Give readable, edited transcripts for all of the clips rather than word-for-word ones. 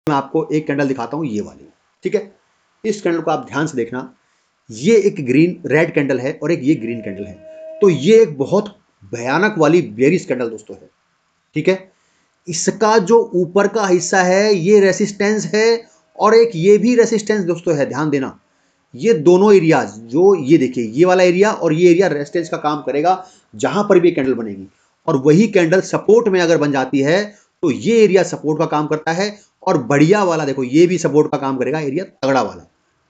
मैं आपको एक कैंडल दिखाता हूँ, ये वाली, ठीक है। इस कैंडल को आप ध्यान से देखना, ये एक ग्रीन रेड कैंडल है और एक ये ग्रीन कैंडल है। तो ये एक बहुत भयानक वाली बेयरिश कैंडल दोस्तों है, ठीक है। इसका जो ऊपर का हिस्सा है ये रेसिस्टेंस है और एक ये भी रेसिस्टेंस दोस्तों है, ध्यान देना। ये दोनों एरियाज, जो ये देखिए ये वाला एरिया और ये एरिया रेसिस्टेंस का काम करेगा जहां पर भी कैंडल बनेगी, और वही कैंडल सपोर्ट में अगर बन जाती है तो ये एरिया सपोर्ट का काम करता है, और बढ़िया वाला देखो ये भी सपोर्ट का काम करेगा, एरिया तगड़ा वाला,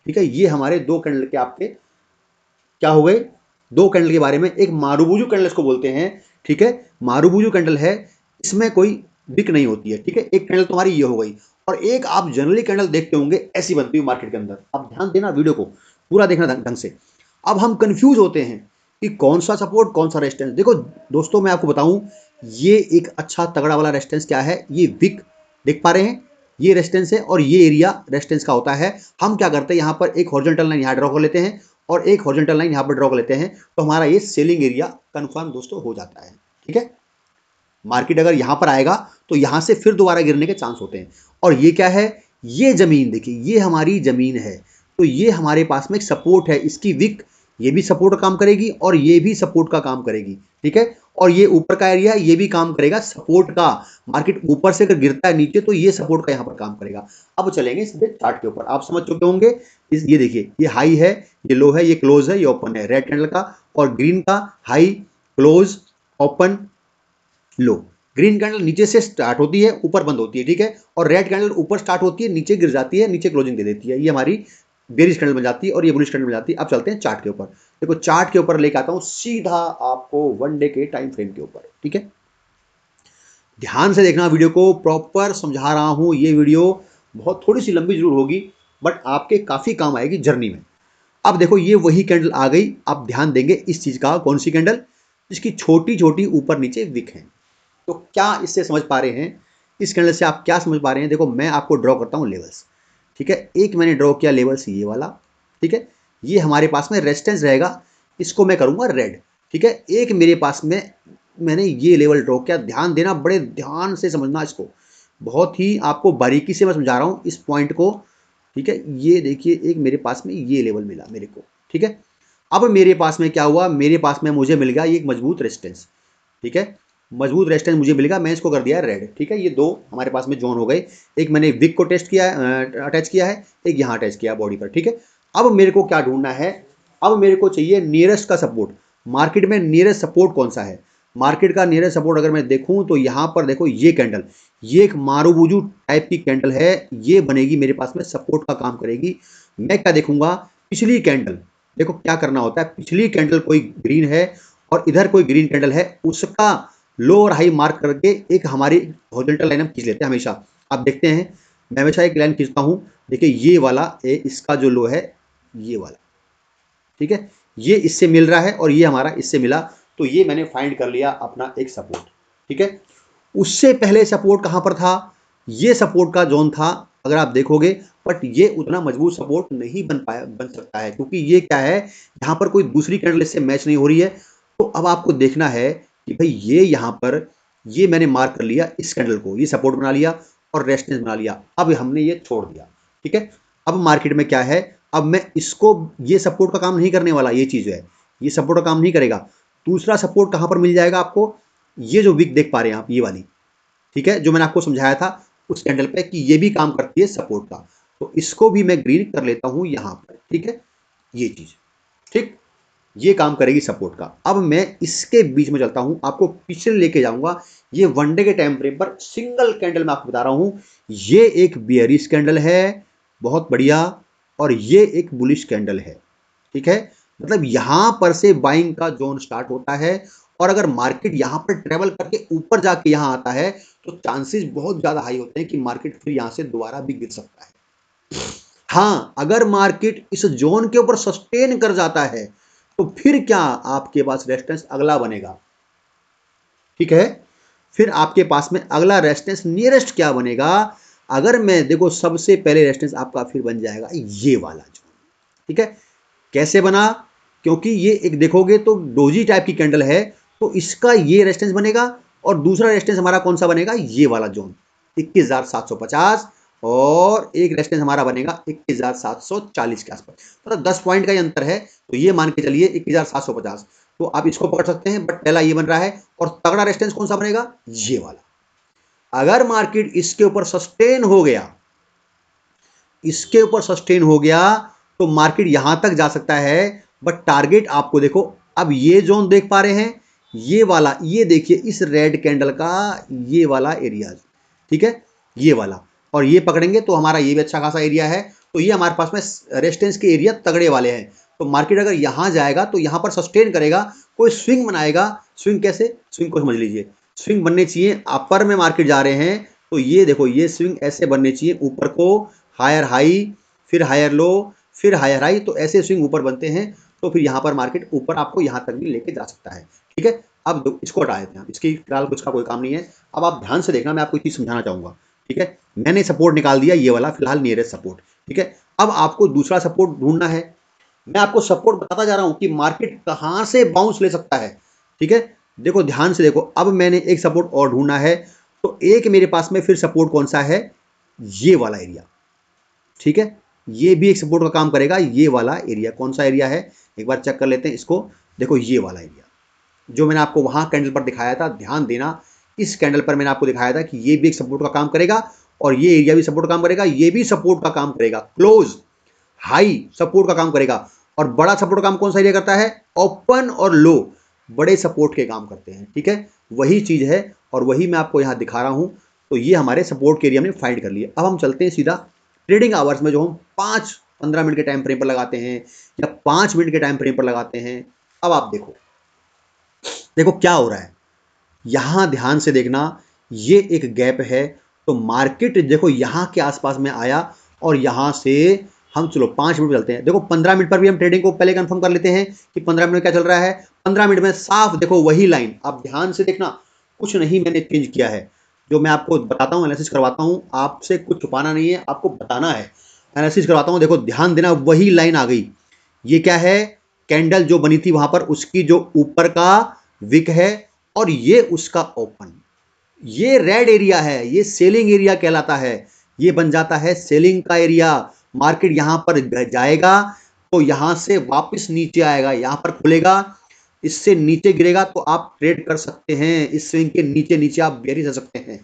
ठीक है। ये हमारे दो कैंडल के आपके क्या हो गए, दो कैंडल के बारे में। एक मारुबुजु कैंडल इसको बोलते हैं, ठीक है। मारुबुजु कैंडल है, इसमें कोई विक नहीं होती है, ठीक है। एक कैंडल तुम्हारी ये हो गई, और एक आप जनरली कैंडल देखते होंगे ऐसी बनती है मार्केट के अंदर। अब ध्यान देना, वीडियो को पूरा देखना ढंग से। अब हम कंफ्यूज होते हैं कि कौन सा सपोर्ट कौन सा रेजिस्टेंस। देखो दोस्तों मैं आपको बताऊं, ये एक अच्छा तगड़ा वाला रेजिस्टेंस क्या है, ये विक देख पा रहे हैं, ये रेजिस्टेंस है और ये एरिया रेजिस्टेंस का होता है। हम क्या करते हैं, यहाँ पर एक हॉरिजॉन्टल लाइन यहाँ ड्रॉ कर लेते हैं और एक हॉरिजॉन्टल लाइन यहाँ पर ड्रॉ कर लेते हैं, तो हमारा ये सेलिंग एरिया कंफर्म दोस्तों हो जाता है, ठीक है। मार्केट अगर यहाँ पर आएगा तो यहाँ से फिर दोबारा गिरने के चांस होते हैं। और ये क्या है, ये जमीन देखिए, ये हमारी जमीन है, तो ये हमारे पास में एक सपोर्ट है, इसकी विक ये भी सपोर्ट का काम करेगी और ये भी सपोर्ट का काम करेगी, ठीक है। और ये ऊपर का एरिया ये भी काम करेगा सपोर्ट का। मार्केट ऊपर से अगर गिरता है नीचे तो ये सपोर्ट का यहाँ पर काम करेगा। अब चलेंगे सीधे चार्ट के ऊपर, आप समझ चुके होंगे। ये देखिए, ये हाई है, ये लो है, ये क्लोज है, ये ओपन है, रेड कैंडल का। और ग्रीन का हाई क्लोज ओपन लो। ग्रीन कैंडल नीचे से स्टार्ट होती है, ऊपर बंद होती है, ठीक है। और रेड कैंडल ऊपर स्टार्ट होती है, नीचे गिर जाती है, नीचे क्लोजिंग दे देती है। ये हमारी बेरिश कैंडल बन जाती है और ये बुलिश कैंडल बन जाती है। अब चलते हैं चार्ट के ऊपर। देखो चार्ट के ऊपर लेके आता हूं सीधा आपको वन डे के टाइम फ्रेम के ऊपर, ठीक है। ध्यान से देखना, वीडियो को प्रॉपर समझा रहा हूं। ये वीडियो बहुत थोड़ी सी लंबी जरूर होगी, बट आपके काफी काम आएगी जर्नी में। अब देखो ये वही कैंडल आ गई। आप ध्यान देंगे इस चीज का, कौन सी कैंडल, जिसकी छोटी छोटी ऊपर नीचे विक है। तो क्या इससे समझ पा रहे हैं, इस कैंडल से आप क्या समझ पा रहे हैं। देखो मैं आपको ड्रॉ करता हूं लेवल्स, ठीक है। एक मैंने ड्रॉ किया लेवल्स ये वाला, ठीक है। ये हमारे पास में रेजिस्टेंस रहेगा, इसको मैं करूंगा रेड, ठीक है। एक मेरे पास में मैंने ये लेवल ड्रॉ किया, ध्यान देना, बड़े ध्यान से समझना इसको, बहुत ही आपको बारीकी से मैं समझा रहा हूं इस पॉइंट को, ठीक है। ये देखिए एक मेरे पास में ये लेवल मिला मेरे को, ठीक है। अब मेरे पास में क्या हुआ, मेरे पास में मुझे मिल गया ये एक मजबूत रेजिस्टेंस, ठीक है। मजबूत रेजिस्टेंस मुझे मिलेगा, मैं इसको कर दिया रेड, ठीक है। ये दो हमारे पास में जोन हो गए। एक मैंने विक को टेस्ट किया है, अटैच किया है, एक यहाँ अटैच किया बॉडी पर, ठीक है। अब मेरे को क्या ढूंढना है, अब मेरे को चाहिए नियरेस्ट का सपोर्ट। मार्केट में नियरेस्ट सपोर्ट कौन सा है, मार्केट का नियरेस्ट सपोर्ट अगर मैं देखूं तो यहाँ पर देखो ये कैंडल, ये एक मारुबुजु टाइप की कैंडल है, ये बनेगी मेरे पास में सपोर्ट का काम करेगी। मैं क्या देखूंगा, पिछली कैंडल, देखो क्या करना होता है, पिछली कैंडल कोई ग्रीन है और इधर कोई ग्रीन कैंडल है, उसका लो और हाई मार्क करके एक हमारी हॉरिजॉन्टल लाइन हम खींच लेते हैं हमेशा। आप देखते हैं मैं हमेशा एक लाइन खींचता हूं, देखिए ये वाला इसका जो लो है ये वाला, ठीक है। ये इससे मिल रहा है और ये हमारा इससे मिला, तो ये मैंने फाइंड कर लिया अपना एक सपोर्ट, ठीक है। उससे पहले सपोर्ट कहां पर था, ये सपोर्ट का जोन था अगर आप देखोगे, बट ये उतना मजबूत सपोर्ट नहीं बन सकता है, क्योंकि ये क्या है, यहाँ पर कोई दूसरी कैंडल इससे मैच नहीं हो रही है। तो अब आपको देखना है कि भाई ये यहाँ पर ये मैंने मार्क कर लिया इस कैंडल को, ये सपोर्ट बना लिया और रेजिस्टेंस बना लिया, अब हमने ये छोड़ दिया, ठीक है। अब मार्केट में क्या है, अब मैं इसको, ये सपोर्ट का काम नहीं करने वाला, ये चीज है, ये सपोर्ट का काम नहीं करेगा। दूसरा सपोर्ट कहां पर मिल जाएगा आपको, ये जो विक देख पा रहे हैं आप ये वाली, ठीक है, जो मैंने आपको समझाया था उस कैंडल पे कि ये भी काम करती है सपोर्ट का। तो इसको भी मैं ग्रीन कर लेता हूं यहां पर, ठीक है, ये चीज, ठीक, ये काम करेगी सपोर्ट का। अब मैं इसके बीच में चलता हूं, आपको पीछे लेके जाऊंगा। ये वनडे के टाइम फ्रेम पर सिंगल कैंडल मैं आपको बता रहा हूं, ये एक बियरिश कैंडल है, बहुत बढ़िया, और ये एक बुलिश कैंडल है, ठीक है। मतलब यहां पर से बाइंग का जोन स्टार्ट होता है, और अगर मार्केट यहां पर ट्रेवल करके ऊपर जाके यहां आता है तो चांसेस बहुत ज्यादा हाई होते हैं कि मार्केट फिर यहां से दोबारा भी गिर सकता है। हाँ, अगर मार्केट इस जोन के ऊपर सस्टेन कर जाता है तो फिर क्या आपके पास रेजिस्टेंस अगला बनेगा, ठीक है। फिर आपके पास में अगला रेजिस्टेंस नियरेस्ट क्या बनेगा, अगर मैं देखो सबसे पहले रेजिस्टेंस आपका फिर बन जाएगा ये वाला जोन, ठीक है। कैसे बना, क्योंकि ये एक देखोगे तो डोजी टाइप की कैंडल है, तो इसका ये रेजिस्टेंस बनेगा और दूसरा रेजिस्टेंस हमारा कौन सा बनेगा, ये वाला जोन 21,750 और एक रेजिस्टेंस हमारा बनेगा 21,740 के आसपास, मतलब 10 पॉइंट का ही अंतर है। तो ये मान के चलिए 21,750, तो आप इसको पकड़ सकते हैं, बट पहला ये बन रहा है। और तगड़ा रेजिस्टेंस कौन सा बनेगा, ये वाला। अगर मार्केट इसके ऊपर सस्टेन हो गया, इसके ऊपर सस्टेन हो गया, तो मार्केट यहां तक जा सकता है। बट टारगेट आपको देखो, अब ये जोन देख पा रहे हैं, ये वाला, ये देखिए इस रेड कैंडल का ये वाला एरिया, ठीक है, ये वाला, और ये पकड़ेंगे तो हमारा ये भी अच्छा खासा एरिया है। तो ये हमारे पास में रेजिस्टेंस के एरिया तगड़े वाले हैं। तो मार्केट अगर यहां जाएगा तो यहां पर सस्टेन करेगा, कोई स्विंग बनाएगा। स्विंग कैसे, स्विंग को समझ लीजिए। स्विंग बनने चाहिए, अपर में मार्केट जा रहे हैं तो ये देखो, ये स्विंग ऐसे बनने चाहिए, ऊपर को हायर हाई, फिर हायर लो, फिर हायर हाई, तो ऐसे स्विंग ऊपर बनते हैं। तो फिर यहाँ पर मार्केट ऊपर आपको यहाँ तक भी लेके जा सकता है, ठीक है। अब इसको हटा देते हैं, इसकी फिलहाल कुछ का कोई काम नहीं है। अब आप ध्यान से देखना, मैं आपको एक चीज समझाना चाहूंगा, ठीक है। मैंने सपोर्ट निकाल दिया ये वाला, फिलहाल नियरेस्ट सपोर्ट, ठीक है। अब आपको दूसरा सपोर्ट ढूंढना है। मैं आपको सपोर्ट बताता जा रहा हूं कि मार्केट कहां से बाउंस ले सकता है, ठीक है। देखो ध्यान से देखो, अब मैंने एक सपोर्ट और ढूंढना है। तो एक मेरे पास में फिर सपोर्ट कौन सा है, ये वाला एरिया, ठीक है। ये भी एक सपोर्ट का काम करेगा। ये वाला एरिया कौन सा एरिया है, एक बार चेक कर लेते हैं इसको। देखो ये वाला एरिया जो मैंने आपको वहां कैंडल पर दिखाया था, ध्यान देना, इस कैंडल पर मैंने आपको दिखाया था कि ये भी एक सपोर्ट का काम करेगा, और ये एरिया भी सपोर्ट का काम करेगा, ये भी सपोर्ट का काम करेगा, क्लोज हाई सपोर्ट का काम करेगा। और बड़ा सपोर्ट का काम कौन सा एरिया करता है, ओपन और लो बड़े सपोर्ट के काम करते हैं, ठीक है। वही चीज है और वही मैं आपको यहां दिखा रहा हूं। तो ये हमारे सपोर्ट के एरिया हमने फाइंड कर लिया। अब हम चलते हैं सीधा ट्रेडिंग आवर्स में, जो हम 5-15 मिनट के टाइम फ्रेम पर लगाते हैं या 5 मिनट के टाइम फ्रेम पर लगाते हैं। अब आप देखो, देखो क्या हो रहा है, यहां ध्यान से देखना, ये एक गैप है। तो मार्केट देखो यहां के आसपास में आया, और यहां से हम चलो 5 मिनट चलते हैं। देखो 15 मिनट पर भी हम ट्रेडिंग को पहले कंफर्म कर लेते हैं कि 15 मिनट क्या चल रहा है। 15 मिनट में साफ देखो वही लाइन, आप ध्यान से देखना, कुछ नहीं मैंने चेंज किया है। जो मैं आपको बताता हूं, एनालिसिस करवाता हूं, आपसे कुछ छुपाना नहीं है, आपको बताना है। एनालिसिस करवाता हूं, देखो ध्यान देना, वही लाइन आ गई। ये क्या है, कैंडल जो बनी थी वहां पर, उसकी जो ऊपर का विक है, और ये उसका ओपन, ये रेड एरिया है, ये सेलिंग एरिया कहलाता है। ये बन जाता है सेलिंग का एरिया। मार्केट यहां पर जाएगा तो यहां से वापस नीचे आएगा, यहां पर खुलेगा, इससे नीचे गिरेगा तो आप ट्रेड कर सकते हैं, इस स्विंग के नीचे नीचे आप बेरिश कर सकते हैं।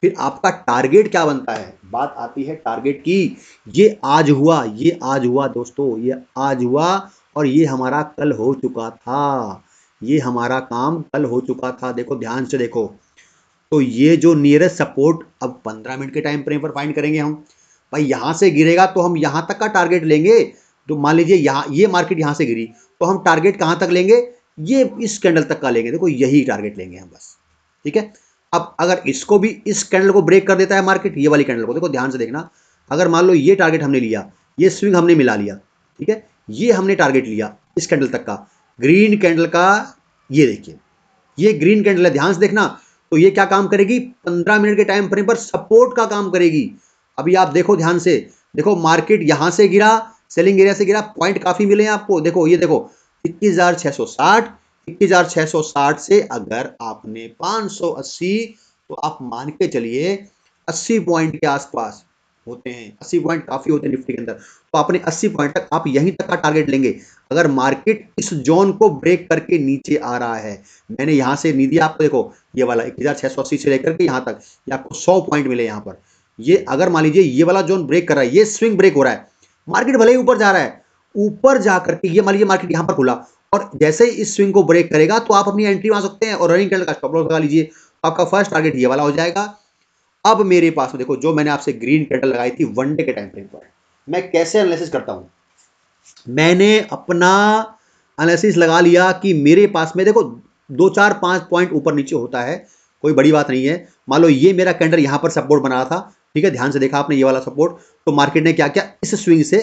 फिर आपका टारगेट क्या बनता है, बात आती है टारगेट की। ये आज हुआ, ये आज हुआ दोस्तों, ये आज हुआ, और ये हमारा कल हो चुका था। ये हमारा काम कल हो चुका था। देखो ध्यान से देखो, तो ये जो नियरेस्ट सपोर्ट अब 15 मिनट के टाइम फ्रेम पर फाइंड करेंगे हम। भाई यहां से गिरेगा तो हम यहां तक का टारगेट लेंगे। तो मान लीजिए यहाँ ये मार्केट यहां से गिरी, तो हम टारगेट कहां तक लेंगे, ये इस कैंडल तक का लेंगे। देखो यही टारगेट लेंगे हम बस, ठीक है। अब अगर इसको भी, इस कैंडल को ब्रेक कर देता है मार्केट, ये वाली कैंडल को, देखो ध्यान से देखना, अगर मान लो ये टारगेट हमने लिया, ये स्विंग हमने मिला लिया, ठीक है, ये हमने टारगेट लिया इस कैंडल तक का, ग्रीन कैंडल का, ये देखिए ये ग्रीन कैंडल है, ध्यान से देखना। तो ये क्या काम करेगी, 15 मिनट के टाइम फ्रेम पर सपोर्ट का काम करेगी। अभी आप देखो ध्यान से, देखो मार्केट यहां से गिरा, सेलिंग एरिया से गिरा, पॉइंट काफी मिले हैं आपको। देखो ये देखो 21,660, 21,660 से अगर आपने 580, तो आप मान के चलिए 80 पॉइंट के आसपास होते हैं। 80 पॉइंट काफी होते हैं निफ्टी के अंदर। तो आपने 80 पॉइंट तक, आप यहीं तक का टारगेट लेंगे। अगर मार्केट इस जोन को ब्रेक करके नीचे आ रहा है, मैंने यहां से नहीं दिया आपको, देखो ये वाला 1680 से लेकर के यहां तक, ये आपको 100 पॉइंट मिले यहां पर। ये अगर मान लीजिए ये वाला जोन ब्रेक कर रहा है, ये स्विंग ब्रेक हो रहा है, मार्केट भले ही ऊपर जा रहा है, ऊपर जाकर के ये मान लीजिए मार्केट यहां पर खुला, और जैसे ही इस स्विंग को ब्रेक करेगा तो आप अपनी एंट्री मार सकते हैं और रनिंग कैंडल का स्टॉप लॉस लगा लीजिए। आपका फर्स्ट टारगेट ये वाला हो जाएगा। अब मेरे पास में देखो, जो मैंने आपसे ग्रीन कैंडल लगाई थी वनडे के टाइम फ्रेम पर, मैं कैसे एनालिसिस करता हूं। मैंने अपना एनालिसिस लगा लिया कि मेरे पास में देखो 2-4-5 पॉइंट ऊपर नीचे होता है, कोई बड़ी बात नहीं है। मान लो ये मेरा कैंडल यहां पर सपोर्ट बना रहा था, ठीक है, ध्यान से देखा आपने ये वाला सपोर्ट। तो मार्केट ने क्या किया, इस स्विंग से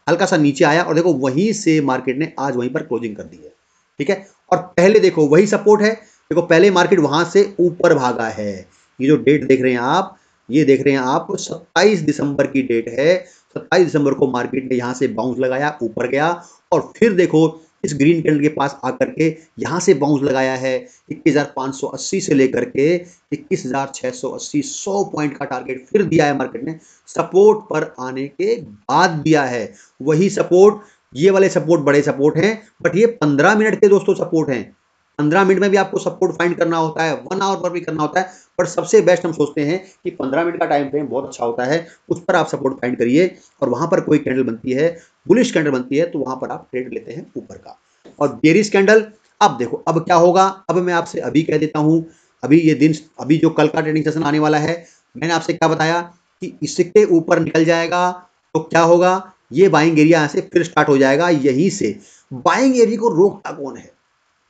हल्का सा नीचे आया, और देखो वहीं से मार्केट ने आज वहीं पर क्लोजिंग कर दी है, ठीक है। और पहले देखो वही सपोर्ट है, देखो पहले मार्केट वहां से ऊपर भागा है। ये जो डेट देख रहे हैं आप, ये देख रहे हैं आप, 27 दिसंबर की डेट है। 27 दिसंबर को मार्केट ने यहां से बाउंस लगाया, ऊपर गया, और फिर देखो इस ग्रीन कैंडल के पास आकर के यहाँ से बाउंस लगाया है 21,580 से लेकर के 21,680, 100 पॉइंट का टारगेट फिर दिया है मार्केट ने सपोर्ट पर आने के बाद दिया है। वही सपोर्ट, ये वाले सपोर्ट बड़े सपोर्ट हैं, बट ये 15 मिनट के दोस्तों सपोर्ट हैं। 15 मिनट में भी आपको सपोर्ट फाइंड करना होता है, 1 आवर पर भी करना होता है, पर सबसे बेस्ट हम सोचते हैं कि 15 मिनट का टाइम फ्रेम बहुत अच्छा होता है, उस पर आप सपोर्ट फाइंड करिए और वहां पर कोई कैंडल बनती है, बुलिश कैंडल बनती है, तो वहां पर आप ट्रेड लेते हैं ऊपर का। और बेरिश कैंडल, अब देखो अब क्या होगा, अब मैं आपसे अभी कह देता हूं, अभी ये दिन, अभी जो कल का ट्रेडिंग सेशन आने वाला है, मैंने आपसे क्या बताया कि इसके ऊपर निकल जाएगा तो क्या होगा, ये बाइंग एरिया यहां से फिर स्टार्ट हो जाएगा। यहीं से बाइंग एरिया को रोकता कौन है?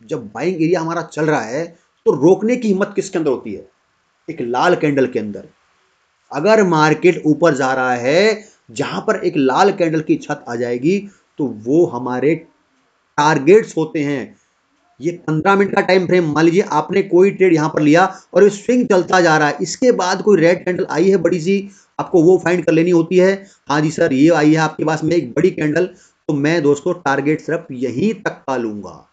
जब बाइंग एरिया हमारा चल रहा है तो रोकने की हिम्मत किसके अंदर होती है? एक लाल कैंडल के अंदर। अगर मार्केट ऊपर जा रहा है, जहां पर एक लाल कैंडल की छत आ जाएगी, तो वो हमारे टारगेट्स होते हैं। ये 15 मिनट का टाइम फ्रेम, मान लीजिए आपने कोई ट्रेड यहां पर लिया और ये स्विंग चलता जा रहा है, इसके बाद कोई रेड कैंडल आई है बड़ी सी, आपको वो फाइंड कर लेनी होती है। हाँ जी सर, ये आई है आपके पास में एक बड़ी कैंडल, तो मैं दोस्तों टारगेट सिर्फ यहीं तक का लूंगा।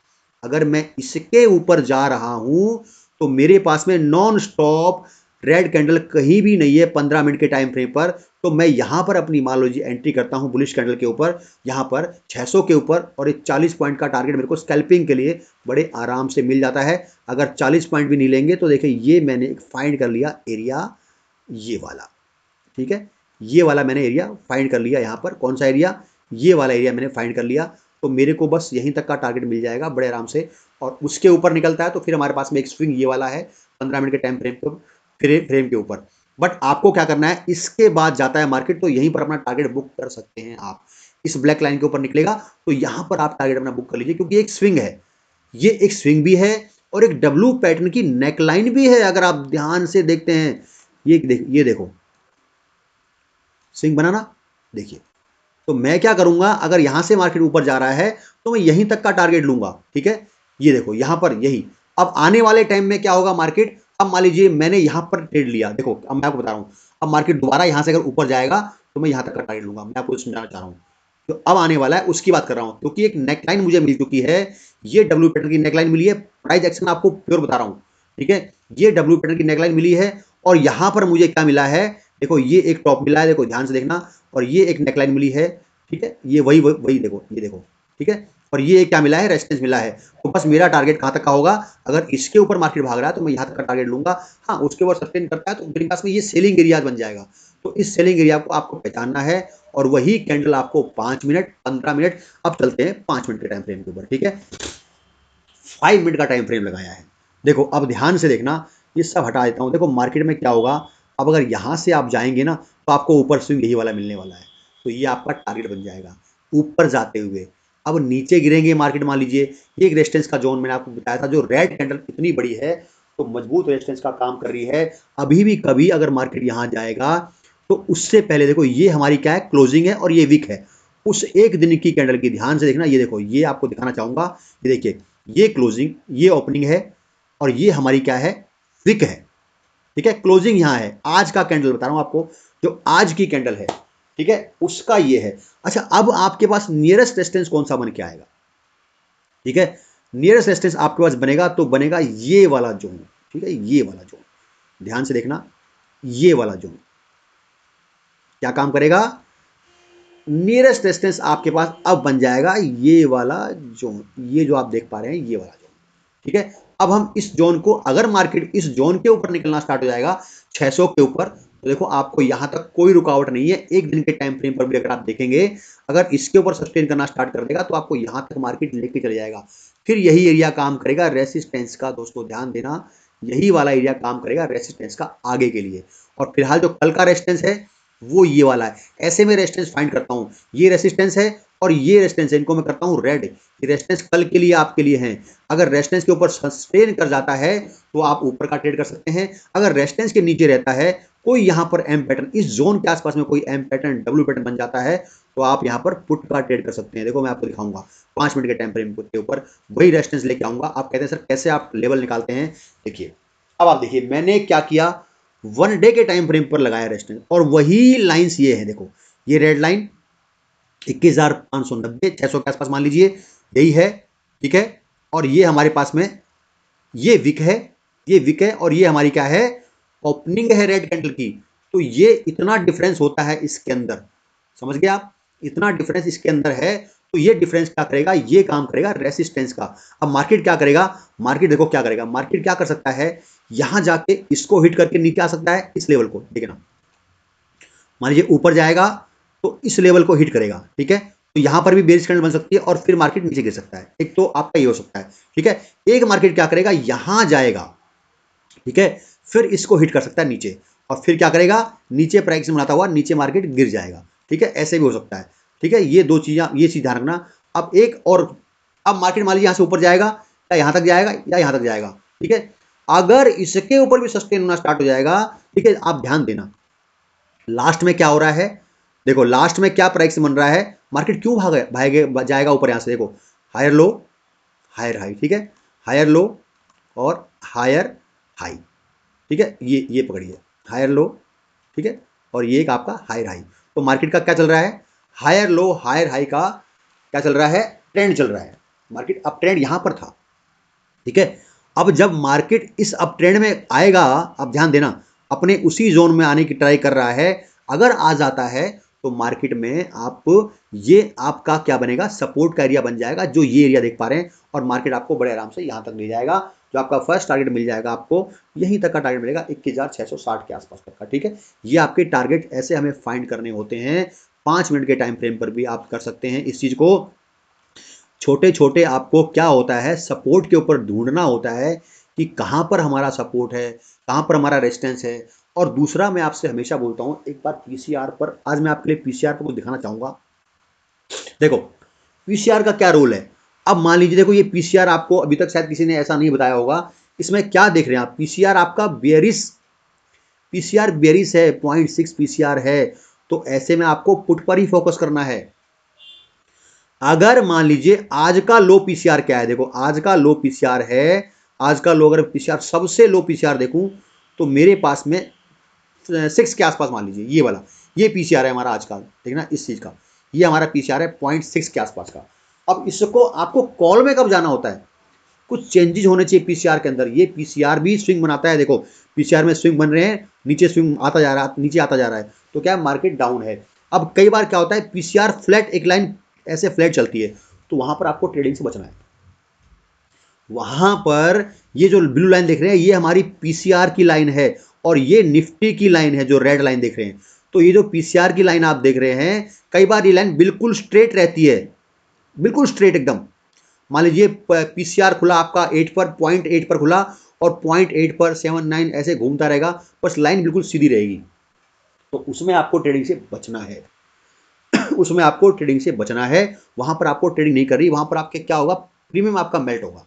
अगर मैं इसके ऊपर जा रहा हूं तो मेरे पास में नॉन स्टॉप रेड कैंडल कहीं भी नहीं है 15 मिनट के टाइम फ्रेम पर, तो मैं यहां पर अपनी मान लो जी एंट्री करता हूं बुलिश कैंडल के ऊपर, यहां पर 600 के ऊपर, और एक 40 पॉइंट का टारगेट मेरे को स्कैल्पिंग के लिए बड़े आराम से मिल जाता है। अगर 40 पॉइंट भी नहीं लेंगे तो देखिए ये मैंने एक फाइंड कर लिया एरिया, ये वाला, ठीक है, ये वाला मैंने एरिया फाइंड कर लिया। यहाँ पर कौन सा एरिया? ये वाला एरिया मैंने फाइंड कर लिया, तो मेरे को बस यहीं तक का टारगेट मिल जाएगा बड़े आराम से। और उसके ऊपर निकलता है तो फिर हमारे पास में एक स्विंग ये वाला है 15 मिनट के टाइम फ्रेम के ऊपर। बट आपको क्या करना है, इसके बाद जाता है मार्केट तो यहीं पर अपना टारगेट बुक कर सकते हैं आप। इस ब्लैक लाइन के ऊपर निकलेगा तो यहां पर आप टारगेट अपना बुक कर लीजिए, क्योंकि एक स्विंग है, ये एक स्विंग भी है और एक डब्लू पैटर्न की नेकलाइन भी है। अगर आप ध्यान से देखते हैं, ये देखो स्विंग बनाना, देखिए। तो मैं क्या करूंगा, अगर यहां से मार्केट ऊपर जा रहा है तो मैं यहीं तक का टारगेट लूंगा, ठीक है। ये देखो यहां पर यही, अब आने वाले टाइम में क्या होगा मार्केट, अब मान लीजिए मैंने यहां पर ट्रेड लिया, देखो अब मैं आपको बता रहा हूं, अब मार्केट दोबारा यहां से अगर ऊपर जाएगा तो मैं यहां तक का टारगेट लूंगा। मैं आपको समझाना चाह रहा हूं, तो अब आने वाला है उसकी बात कर रहा हूं, क्योंकि एक नेकलाइन मुझे मिल चुकी है, ये डब्ल्यू पैटर्न की नेकलाइन मिली है। प्राइस एक्शन आपको प्योर बता रहा हूं, ठीक है। ये डब्ल्यू पैटर्न की नेकलाइन मिली है और यहां पर मुझे क्या मिला है, देखो ये एक टॉप मिला है, देखो ध्यान से देखना, और ये एक नेकलाइन मिली है, ठीक है। ये वही वही देखो, ये देखो, ठीक है। और ये क्या मिला है, रेजिस्टेंस मिला है। तो बस मेरा टारगेट कहां तक का होगा, अगर इसके ऊपर मार्केट भाग रहा है तो मैं यहां तक का टारगेट लूंगा। हाँ, उसके ऊपर सस्टेन करता है तो मेरे पास में ये सेलिंग एरिया बन जाएगा। तो इस सेलिंग एरिया को आपको पहचानना है, और वही कैंडल आपको 5 मिनट, 15 मिनट, अब चलते हैं 5 मिनट के टाइम फ्रेम के ऊपर, ठीक है। 5 मिनट का टाइम फ्रेम लगाया है। देखो अब ध्यान से देखना, ये सब हटा देता हूं। देखो मार्केट में क्या होगा, अब अगर यहां से आप जाएंगे ना तो आपको ऊपर स्विंग यही वाला मिलने वाला है, तो ये आपका टारगेट बन जाएगा ऊपर जाते हुए। अब नीचे गिरेंगे मार्केट, मान लीजिए ये एक रेजिस्टेंस का जोन मैंने आपको बताया था, जो रेड कैंडल इतनी बड़ी है तो मजबूत रेजिस्टेंस का काम कर रही है। अभी भी कभी अगर मार्केट यहां जाएगा तो उससे पहले देखो ये हमारी क्या है, क्लोजिंग है और ये वीक है। उस एक दिन की कैंडल की ध्यान से देखना, ये देखो ये आपको दिखाना चाहूंगा, ये देखिए ये क्लोजिंग, ये ओपनिंग है, और ये हमारी क्या है, विक है, ठीक है। क्लोजिंग यहां है, आज का कैंडल बता रहा हूं आपको, जो आज की कैंडल है, ठीक है, उसका ये है। अच्छा, अब आपके पास नियरेस्ट रेजिस्टेंस कौन सा बन के आएगा, ठीक है। नियरेस्ट रेजिस्टेंस आपके पास बनेगा तो बनेगा ये वाला जोन, ठीक है, ये वाला जोन, ध्यान से देखना, ये वाला जोन क्या काम करेगा, नियरेस्ट रेजिस्टेंस आपके पास अब बन जाएगा ये वाला जोन, ये जो आप देख पा रहे हैं ये वाला जोन, ठीक है। अब हम इस जोन को, अगर मार्केट इस जोन के ऊपर निकलना स्टार्ट हो जाएगा 600 के ऊपर, तो देखो आपको यहां तक कोई रुकावट नहीं है। एक दिन के टाइम फ्रेम पर भी अगर आप देखेंगे, अगर इसके ऊपर सस्टेन करना स्टार्ट कर देगा तो आपको यहां तक मार्केट लेके चले जाएगा। फिर यही एरिया काम करेगा रेसिस्टेंस का, दोस्तों ध्यान देना, यही वाला एरिया काम करेगा रेसिस्टेंस का आगे के लिए। और फिलहाल जो कल का रेसिस्टेंस है वो ये वाला है। ऐसे में रेजिस्टेंस फाइंड करता हूं, ये रेजिस्टेंस है और ये रेजिस्टेंस है, इनको मैं करता हूं रेड। ये रेजिस्टेंस कल के लिए आपके लिए हैं। अगर रेजिस्टेंस के ऊपर सस्टेन कर जाता है तो आप ऊपर का ट्रेड कर सकते हैं। अगर रेजिस्टेंस के नीचे रहता है, कोई यहां पर एम पैटर्न, इस जोन के आसपास में कोई एम पैटर्न, डब्ल्यू पैटर्न बन जाता है, तो आप यहां पर पुट का ट्रेड कर सकते हैं। देखो मैं आपको दिखाऊंगा 5 मिनट के टाइम फ्रेम के ऊपर वही रेजिस्टेंस लेके आऊंगा। आप कहते हैं सर कैसे आप लेवल निकालते हैं, देखिए अब आप देखिए मैंने क्या किया, 1 डे के टाइम फ्रेम पर लगाया रेजिस्टेंस, और वही लाइंस ये है, देखो ये रेड लाइन 21,590, 600 के आसपास मान लीजिए, यही है ठीक है। और ये हमारे पास में ये विक है, ये विक है, और ये हमारी क्या है, ओपनिंग है रेड कैंडल की। तो ये इतना डिफरेंस होता है इसके अंदर, समझ गए आप, इतना डिफरेंस इसके अंदर है। तो ये डिफरेंस क्या करेगा, ये काम करेगा रेसिस्टेंस का। अब मार्केट क्या करेगा, मार्केट देखो क्या करेगा, मार्केट क्या कर सकता है, यहां जाके इसको हिट करके नीचे आ सकता है, इस लेवल को देखना, मान लीजिए ऊपर जाएगा तो इस लेवल को हिट करेगा, ठीक है। तो यहां पर भी बेरिश कैंडल बन सकती है और फिर मार्केट नीचे गिर सकता है, एक तो आपका ये हो सकता है, ठीक है। एक मार्केट क्या करेगा, यहां जाएगा, ठीक है, फिर इसको हिट कर सकता है नीचे, और फिर क्या करेगा, नीचे प्राइस बनाता हुआ नीचे मार्केट गिर जाएगा, ठीक है, ऐसे भी हो सकता है, ठीक है। ये दो चीजें, ये चीज ध्यान रखना। अब एक और, अब मार्केट मान लीजिए यहां से ऊपर जाएगा, या यहां तक जाएगा, या यहां तक जाएगा, ठीक है। अगर इसके ऊपर भी सस्टेन होना स्टार्ट हो जाएगा, ठीक है, आप ध्यान देना लास्ट में क्या हो रहा है, देखो लास्ट में क्या प्राइस बन रहा है, मार्केट क्यों भागे जाएगा ऊपर, यहां से देखो, हायर लो, हायर हाई, ठीक है, हायर लो और हायर हाई, ठीक है, ये पकड़िए, हायर लो, ठीक है, और ये एक आपका हायर हाई। तो मार्केट का क्या चल रहा है, हायर लो हायर हाई का क्या चल रहा है, ट्रेंड चल रहा है। मार्केट अप ट्रेंड यहां पर था, ठीक है। अब जब मार्केट इस अप ट्रेंड में आएगा, अब ध्यान देना, अपने उसी जोन में आने की ट्राई कर रहा है, अगर आ जाता है तो मार्केट में आप, ये आपका क्या बनेगा, सपोर्ट का एरिया बन जाएगा, जो ये एरिया देख पा रहे हैं, और मार्केट आपको बड़े आराम से यहां तक ले जाएगा। जो आपका फर्स्ट टारगेट मिल जाएगा, आपको यहीं तक का टारगेट मिलेगा, 21,660 के आसपास तक का, ठीक है। ये आपके टारगेट ऐसे हमें फाइंड करने होते हैं, 5 मिनट के टाइम फ्रेम पर भी आप कर सकते हैं इस चीज को। छोटे छोटे आपको क्या होता है, सपोर्ट के ऊपर ढूंढना होता है कि कहां पर हमारा सपोर्ट है, कहां पर हमारा रेजिस्टेंस है। और दूसरा, मैं आपसे हमेशा बोलता हूं, एक बार पीसीआर पर, आज मैं आपके लिए पीसीआर पर कुछ दिखाना चाहूंगा। देखो पीसीआर का क्या रोल है, अब मान लीजिए, देखो ये पीसीआर आपको अभी तक शायद किसी ने ऐसा नहीं बताया होगा, इसमें क्या देख रहे हैं आप, पीसीआर आपका बेरिस, पीसीआर बेरिस है, 0.6 पीसीआर है। तो ऐसे में आपको पुट पर ही फोकस करना है। अगर मान लीजिए आज का लो पीसीआर क्या है, देखो आज का लो पीसीआर है, आज का लो, अगर पीसीआर सबसे लो पीसीआर देखूं तो मेरे पास में 6 के आसपास, मान लीजिए ये वाला, ये पीसीआर है हमारा आज का, देखना इस चीज का, ये हमारा पीसीआर है 0.6 के आसपास का। अब इसको आपको कॉल में कब जाना होता है, कुछ चेंजेस होने चाहिए पीसीआर के अंदर। ये पीसीआर भी स्विंग बनाता है, देखो पीसीआर में स्विंग बन रहे हैं, नीचे स्विंग आता जा रहा है, नीचे आता जा रहा है, तो क्या मार्केट डाउन है। अब कई बार क्या होता है, पीसीआर फ्लैट, एक लाइन ऐसे फ्लैट चलती है, तो वहां पर आपको ट्रेडिंग से बचना है। वहां पर ये जो ब्लू लाइन देख रहे हैं, ये हमारी पीसीआर की लाइन है, और ये निफ्टी की लाइन है जो रेड लाइन देख रहे हैं। तो ये जो पीसीआर की लाइन आप देख रहे हैं, कई बार ये लाइन बिल्कुल स्ट्रेट रहती है, बिल्कुल स्ट्रेट एकदम। मान लीजिए पीसीआर खुला आपका 8 पर, 0.8 पर खुला, और 0.8 पर 7-9 ऐसे घूमता रहेगा, बस लाइन बिल्कुल सीधी रहेगी। तो उसमें आपको ट्रेडिंग से बचना है। उसमें आपको ट्रेडिंग से बचना है, वहां पर आपको ट्रेडिंग नहीं कर रही, वहां पर आपके क्या होगा, प्रीमियम आपका मेल्ट होगा।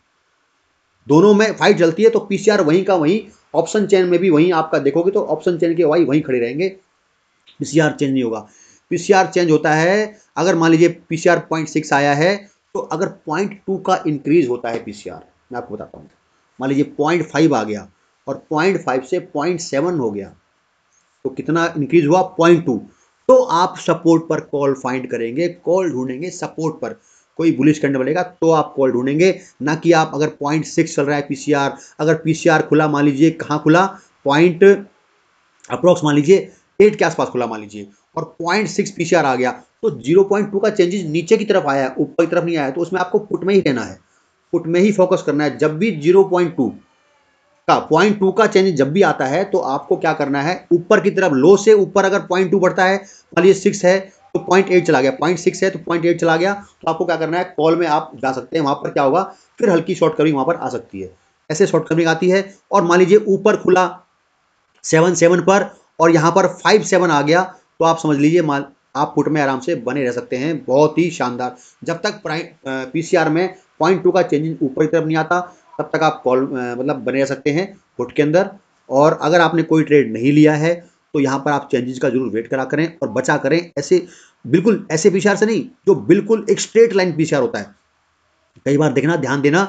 दोनों में फाइट चलती है, तो पीसीआर वहीं का वहीं, ऑप्शन चेन में भी वहीं आपका देखोगे तो ऑप्शन चेन के वहीं वहीं खड़े रहेंगे, पीसीआर चेंज नहीं होगा। पीसीआर चेंज होता है, अगर मान लीजिए पीसीआर 0.6 आया है, तो अगर 0.2 का इंक्रीज होता है पीसीआर, मैं आपको बताता हूँ, मान लीजिए 0.5 आ गया और 0.5 से 0.7 हो गया, तो कितना इंक्रीज हुआ, 0.2। तो आप सपोर्ट पर कॉल फाइंड करेंगे, कॉल ढूंढेंगे सपोर्ट पर, कोई बुलिश कैंडल बनेगा तो आप कॉल ढूंढेंगे, ना कि आप, अगर 0.6 चल रहा है पीसीआर, अगर पीसीआर खुला मान लीजिए कहाँ खुला, पॉइंट अप्रोक्स मान लीजिए 8 के आसपास खुला मान लीजिए, और 0.6 पीसीआर आ गया, तो 0.2 का चेंजेस नीचे की तरफ आया है, ऊपर की तरफ नहीं आया, तो उसमें आपको पुट में ही लेना है, पुट में ही फोकस करना है। जब भी 0.2 का, 0.2 का चेंज जब भी आता है, तो आपको क्या करना है, ऊपर की तरफ, लो से ऊपर अगर 0.2 बढ़ता है, मान लीजिए 6 है तो 0.8 चला गया, 0.6 है तो 0.8 चला गया, तो आपको क्या करना है, कॉल में आप जा सकते हैं, वहां पर क्या होगा, फिर हल्की शॉर्ट कवरिंग वहां पर आ सकती है, ऐसे शॉर्ट कवरिंग आती है। और मान लीजिए ऊपर खुला 7-7 पर, और यहाँ पर 5-7 आ गया, तो आप समझ लीजिए आप पुट में आराम से बने रह सकते हैं, बहुत ही शानदार। जब तक पीसीआर में 0.2 का चेंज ऊपर की तरफ नहीं आता, तब तक आप कॉल मतलब बने रह सकते हैं पुट के अंदर। और अगर आपने कोई ट्रेड नहीं लिया है, तो यहाँ पर आप चेंजेस का जरूर वेट करा करें और बचा करें, ऐसे बिल्कुल ऐसे पीसीआर से नहीं, जो बिल्कुल एक स्ट्रेट लाइन पीसीआर होता है। कई बार देखना, ध्यान देना,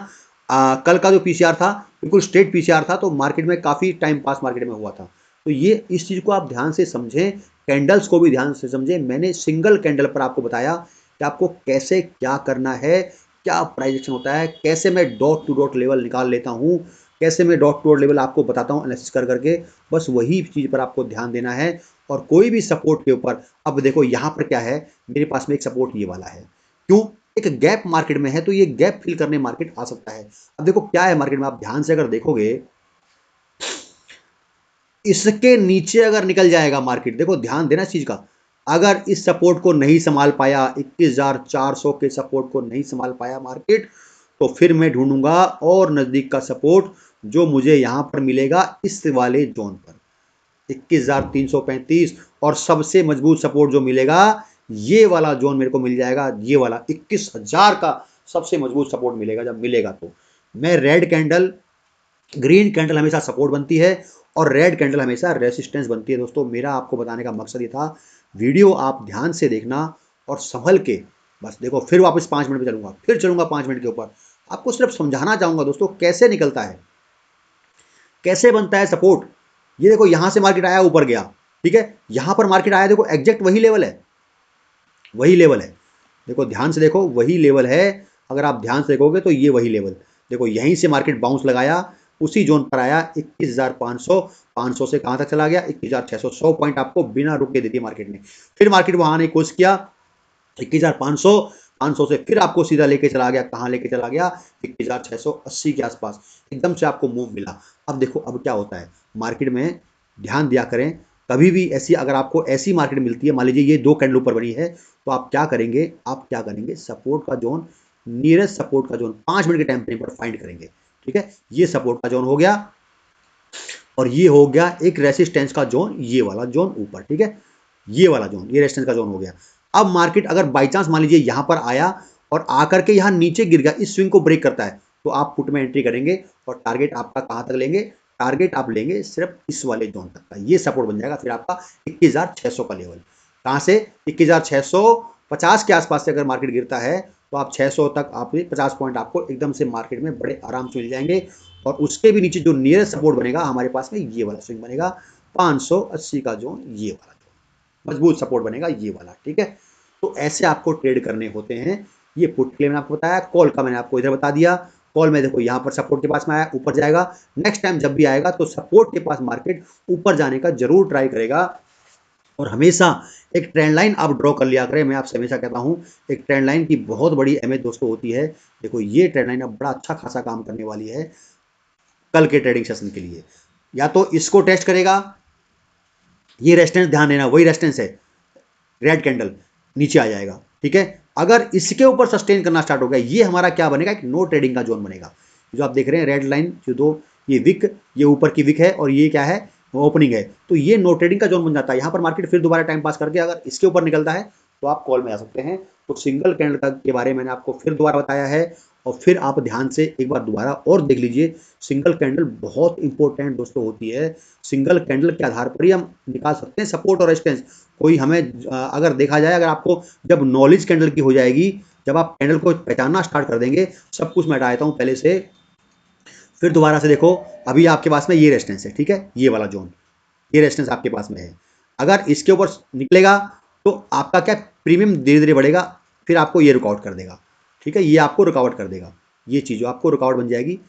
कल का जो पीसीआर था बिल्कुल स्ट्रेट पीसीआर था, तो मार्केट में काफ़ी टाइम पास मार्केट में हुआ था। तो ये इस चीज़ को आप ध्यान से समझें, कैंडल्स को भी ध्यान से समझें। मैंने सिंगल कैंडल पर आपको बताया कि आपको कैसे क्या करना है, क्या प्राइस एक्शन होता है, कैसे मैं डॉट टू डॉट लेवल निकाल लेता हूँ, कैसे मैं डॉट टू डॉट लेवल आपको बताता हूँ एनालिसिस कर करके। बस वही चीज़ पर आपको ध्यान देना है। और कोई भी सपोर्ट के ऊपर, अब देखो यहाँ पर क्या है, मेरे पास में एक सपोर्ट ये वाला है, क्यों, एक गैप मार्केट में है, तो ये गैप फिल करने मार्केट आ सकता है। अब देखो क्या है मार्केट में, आप ध्यान से अगर देखोगे, इसके नीचे अगर निकल जाएगा मार्केट, देखो ध्यान देना इस चीज का, अगर इस सपोर्ट को नहीं संभाल पाया, 21,400 के सपोर्ट को नहीं संभाल पाया मार्केट, तो फिर मैं ढूंढूंगा और नजदीक का सपोर्ट, जो मुझे यहां पर मिलेगा इस वाले जोन पर 21,335, और सबसे मजबूत सपोर्ट जो मिलेगा ये वाला जोन मेरे को मिल जाएगा, ये वाला 21,000 का सबसे मजबूत सपोर्ट मिलेगा। जब मिलेगा तो मैं रेड कैंडल, ग्रीन कैंडल हमेशा सपोर्ट बनती है और रेड कैंडल हमेशा रेसिस्टेंस बनती है। दोस्तों मेरा आपको बताने का मकसद ये था, वीडियो आप ध्यान से देखना और संभल के, बस देखो फिर वापस 5 मिनट पे चलूंगा, फिर चलूंगा 5 मिनट के ऊपर, आपको सिर्फ समझाना चाहूंगा दोस्तों कैसे निकलता है, कैसे बनता है सपोर्ट। ये देखो यहां से मार्केट आया, ऊपर गया, ठीक है, यहां पर मार्केट आया, देखो एग्जैक्ट वही लेवल है, वही लेवल है, देखो ध्यान से देखो वही लेवल है। अगर आप ध्यान से देखोगे तो ये वही लेवल, देखो यहीं से मार्केट बाउंस लगाया, उसी जोन पर आया 21,500, 500 से कहां तक चला गया 21,600, 100 पॉइंट आपको बिना रुके देती है मार्केट ने। फिर मार्केट वहां आने की कोशिश किया 21,500, 500 से फिर आपको सीधा लेके चला गया, कहां लेके चला गया 21,680 के आसपास, एकदम से आपको मूव मिला। अब देखो अब क्या होता है मार्केट में, ध्यान दिया करें, कभी भी ऐसी अगर आपको ऐसी मार्केट मिलती है, मान लीजिए ये 2 कैंडल ऊपर बनी है, तो आप क्या करेंगे, आप क्या करेंगे, सपोर्ट का जोन, नियरेस्ट सपोर्ट का जोन 5 मिनट के टाइम फ्रेम पर फाइंड करेंगे, ठीक है, ये सपोर्ट का जोन हो गया, और ये हो गया एक रेसिस्टेंस का जोन, ये वाला जोन ऊपर, ठीक है, ये वाला जोन, ये रेसिस्टेंस का जोन हो गया। अब मार्केट अगर बाई चांस मान लीजिए यहां पर आया और आकर के यहां नीचे गिर गया, इस स्विंग को ब्रेक करता है, तो आप पुट में एंट्री करेंगे और टारगेट आपका कहां तक लेंगे, टारगेट आप लेंगे सिर्फ इस वाले जोन तक का, ये सपोर्ट बन जाएगा फिर आपका 21,600 का लेवल। कहां से 21,650 के आसपास से अगर मार्केट गिरता है, तो आप 600 तक, आप 50 पॉइंट आपको एकदम से मार्केट में बड़े आराम से मिल जाएंगे। और उसके भी नीचे जो नियरेस्ट सपोर्ट बनेगा हमारे पास में, ये वाला स्विंग बनेगा 580 का जोन, ये वाला जोन मजबूत सपोर्ट बनेगा, ये वाला, ठीक है। तो ऐसे आपको ट्रेड करने होते हैं। ये पुट के लिए मैंने आपको बताया, कॉल का मैंने आपको इधर बता दिया। कॉल में देखो यहाँ पर सपोर्ट के पास में आया, ऊपर जाएगा, नेक्स्ट टाइम जब भी आएगा तो सपोर्ट के पास मार्केट ऊपर जाने का जरूर ट्राई करेगा। और हमेशा एक ट्रेंड लाइन आप ड्रॉ कर लिया करें, मैं आपसे हमेशा कहता हूं, एक ट्रेंड लाइन की बहुत बड़ी अहमियत दोस्तों होती है। देखो ये ट्रेंड लाइन अब बड़ा अच्छा खासा काम करने वाली है कल के ट्रेडिंग सेशन के लिए। या तो इसको टेस्ट करेगा, ये रेजिस्टेंस ध्यान देना वही रेजिस्टेंस है, रेड कैंडल नीचे आ जाएगा, ठीक है। अगर इसके ऊपर सस्टेन करना स्टार्ट हो गया, ये हमारा क्या बनेगा, एक नो ट्रेडिंग का जोन बनेगा। जो आप देख रहे हैं रेड लाइन, जो दो ये विक, ये ऊपर की विक है और ये क्या है, ओपनिंग है, तो ये नो ट्रेडिंग का जोन बन जाता है। यहाँ पर मार्केट फिर दोबारा टाइम पास करके अगर इसके ऊपर निकलता है तो आप कॉल में आ सकते हैं। तो सिंगल कैंडल के बारे में मैंने आपको फिर दोबारा बताया है, और फिर आप ध्यान से एक बार दोबारा और देख लीजिए। सिंगल कैंडल बहुत इंपॉर्टेंट दोस्तों होती है, सिंगल कैंडल के आधार पर ही हम निकाल सकते हैं सपोर्ट और रेजिस्टेंस। कोई हमें अगर देखा जाए, अगर आपको जब नॉलेज कैंडल की हो जाएगी, जब आप कैंडल को पहचानना स्टार्ट कर देंगे, सब कुछ मैं हटा देता हूँ पहले से, फिर दोबारा से देखो, अभी आपके पास में ये रेजिस्टेंस है, ठीक है, ये वाला जोन, ये रेजिस्टेंस आपके पास में है। अगर इसके ऊपर निकलेगा तो आपका क्या प्रीमियम धीरे धीरे बढ़ेगा, फिर आपको ये रुकआउट कर देगा, ठीक है, ये आपको रुकआउट कर देगा, ये चीज़ जो आपको रुकआउट बन जाएगी,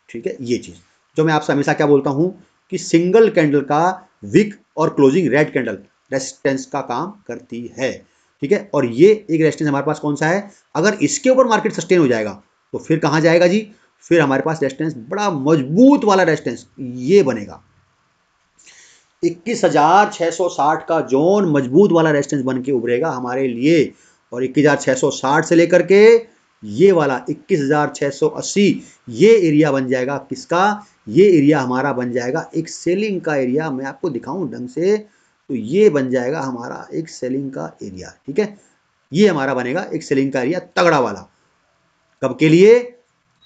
ठीक है। ये चीज़ जो मैं आपसे हमेशा क्या बोलता हूँ कि सिंगल कैंडल का विक और क्लोजिंग रेड कैंडल रेजिस्टेंस का काम करती है, ठीक है। और ये एक रेजिस्टेंस हमारे पास कौन सा है, अगर इसके ऊपर मार्केट सस्टेन हो जाएगा तो फिर कहाँ जाएगा जी, फिर हमारे पास रेजिस्टेंस बड़ा मजबूत वाला रेजिस्टेंस ये बनेगा 21,660 का जोन, मजबूत वाला रेजिस्टेंस बन के उभरेगा हमारे लिए। और 21,660 से लेकर के ये वाला 21,680, ये एरिया बन जाएगा किसका, ये एरिया हमारा बन जाएगा एक सेलिंग का एरिया। मैं आपको दिखाऊं ढंग से, तो ये बन जाएगा हमारा एक सेलिंग का एरिया, ठीक है, ये हमारा बनेगा एक सेलिंग का एरिया तगड़ा वाला। कब के लिए,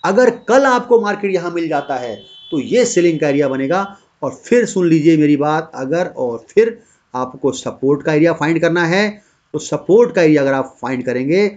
अगर कल आपको मार्केट यहां मिल जाता है तो ये सेलिंग का एरिया बनेगा। और फिर सुन लीजिए मेरी बात, अगर और फिर आपको सपोर्ट का एरिया फाइंड करना है, तो सपोर्ट का एरिया अगर आप फाइंड करेंगे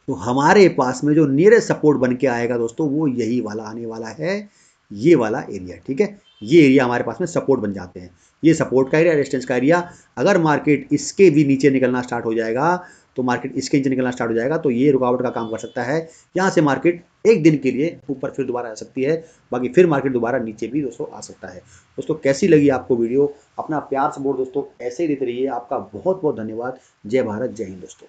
तो हमारे पास में जो नियरेस्ट सपोर्ट बन के आएगा दोस्तों, वो यही वाला आने वाला है, ये वाला एरिया, ठीक है। ये एरिया हमारे पास में सपोर्ट बन जाते हैं, ये सपोर्ट का एरिया, रेजिस्टेंस का एरिया। अगर मार्केट इसके भी नीचे निकलना स्टार्ट हो जाएगा तो मार्केट इसके नीचे निकलना स्टार्ट हो जाएगा, तो ये रुकावट का काम कर सकता है। यहाँ से मार्केट एक दिन के लिए ऊपर फिर दोबारा आ सकती है, बाकी फिर मार्केट दोबारा नीचे भी दोस्तों आ सकता है। दोस्तों कैसी लगी आपको वीडियो? अपना प्यार सपोर्ट दोस्तों ऐसे ही देते रहिए। आपका बहुत बहुत धन्यवाद। जय भारत, जय हिंद दोस्तों।